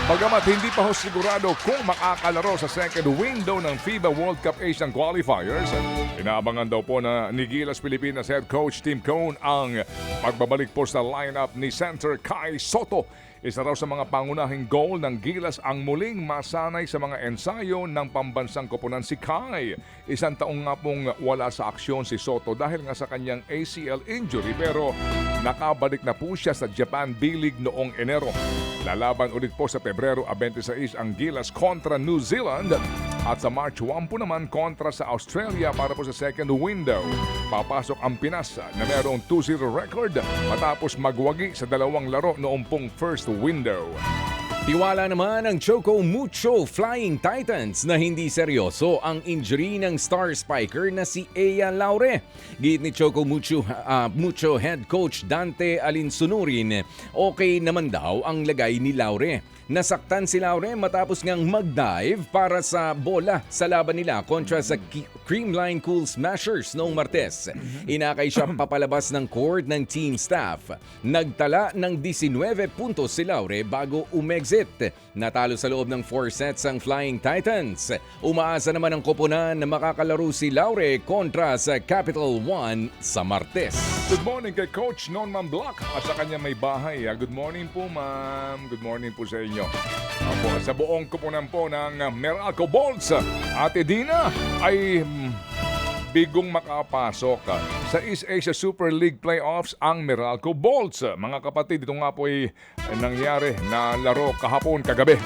Bagamat hindi pa ho sigurado kung makakalaro sa second window ng FIBA World Cup Asian Qualifiers, inaabangan daw po na ni Gilas Pilipinas head coach Tim Cone ang pagbabalik po sa lineup ni center Kai Sotto. Isa raw sa mga pangunahing goal ng Gilas ang muling masanay sa mga ensayo ng pambansang koponan si Kai. Isang taong nga pong wala sa aksyon si Sotto dahil nga sa kanyang ACL injury, pero nakabalik na po siya sa Japan B-League noong Enero. Lalaban ulit po sa Pebrero 26 ang Gilas kontra New Zealand at sa March 1 po naman kontra sa Australia para po sa second window. Papasok ang Pinas na mayroong 2-0 record matapos magwagi sa dalawang laro noong pong first window. Tiwala naman ng Choco Mucho Flying Titans na hindi seryoso ang injury ng star spiker na si Ea Laure. Git ni Choco Mucho head coach Dante Alinsunurin, okay naman daw ang lagay ni Laure. Nasaktan si Laure matapos ngang mag-dive para sa bola sa laban nila kontra sa Creamline Cool Smashers noong Martes. Inakay siya papalabas ng court ng team staff. Nagtala ng 19 puntos si Laure bago umexit. Natalo sa loob ng 4 sets ang Flying Titans. Umaasa naman ang koponan na makakalaro si Laure kontra sa Capital One sa Martes. Good morning kay Coach Norman Block at sa kanya may bahay. Good morning po, ma'am. Good morning po sa inyo. Opo, sa buong koponan po ng Meralco Bolts, Ate Dina ay bigong makapasok sa East Asia Super League Playoffs ang Meralco Bolts. Mga kapatid, ito nga po ay nangyari na laro kahapon kagabi.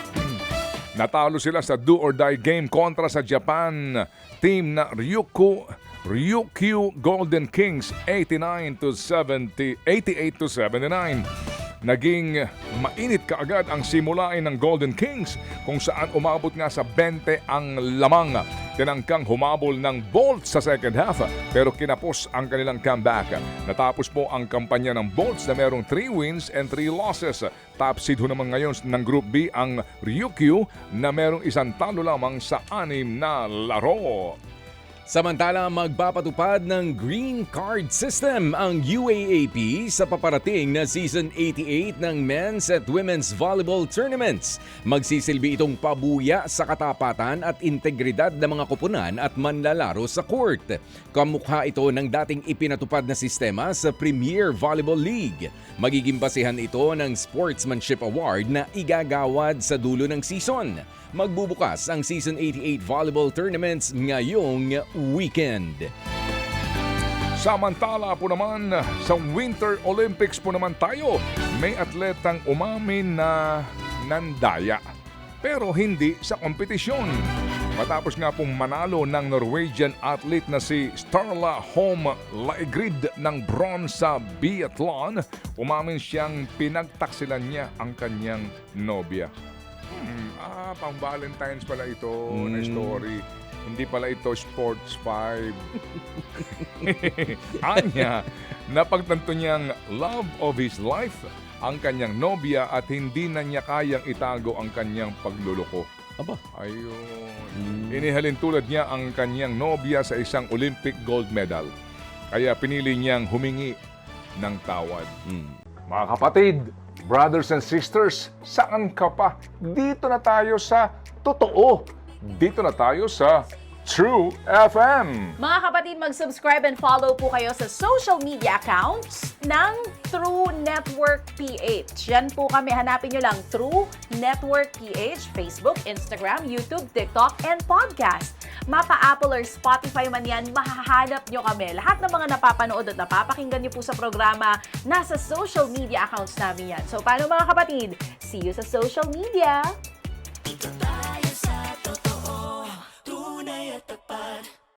Natalo sila sa do or die game kontra sa Japan team na Ryukyu Golden Kings 88-79. Naging mainit kaagad ang simulain ng Golden Kings kung saan umabot nga sa 20 ang lamang. Tinangkang humabol ng Bolts sa second half pero kinapos ang kanilang comeback. Natapos po ang kampanya ng Bolts na merong 3 wins and 3 losses. Top seed ho naman ngayon ng Group B ang Ryukyu na merong isang talo lamang sa 6 na laro. Samantala, magpapatupad ng Green Card System ang UAAP sa paparating na Season 88 ng Men's at Women's Volleyball Tournaments. Magsisilbi itong pabuya sa katapatan at integridad ng mga koponan at manlalaro sa court. Kamukha ito ng dating ipinatupad na sistema sa Premier Volleyball League. Magiging basehan ito ng Sportsmanship Award na igagawad sa dulo ng season. Magbubukas ang Season 88 Volleyball Tournaments ngayong weekend. Samantala po naman, sa Winter Olympics po naman tayo, may atletang umamin na nandaya. Pero hindi sa kompetisyon. Matapos nga pong manalo ng Norwegian athlete na si Starla Holm Laigrid ng bronze sa biathlon, umamin siyang pinagtaksilan niya ang kanyang nobya. Pang Valentine's pala ito na story. Hindi pala ito Sports 5. Anya, napagtanto niyang love of his life ang kanyang nobya at hindi na niya kayang itago ang kanyang pagluloko. Aba. Ayun. Inihalin tulad niya ang kanyang nobya sa isang Olympic gold medal. Kaya pinili niyang humingi ng tawad. Mga kapatid, brothers and sisters, saan ka pa? Dito na tayo sa totoo. Dito na tayo sa True FM. Mga kapatid, mag-subscribe and follow po kayo sa social media accounts ng True Network PH. Yan po kami. Hanapin nyo lang True Network PH, Facebook, Instagram, YouTube, TikTok, and podcast. Mapa Apple or Spotify man yan, mahahanap nyo kami. Lahat ng mga napapanood at napapakinggan nyo po sa programa, nasa social media accounts namin yan. So, paano mga kapatid? See you sa social media!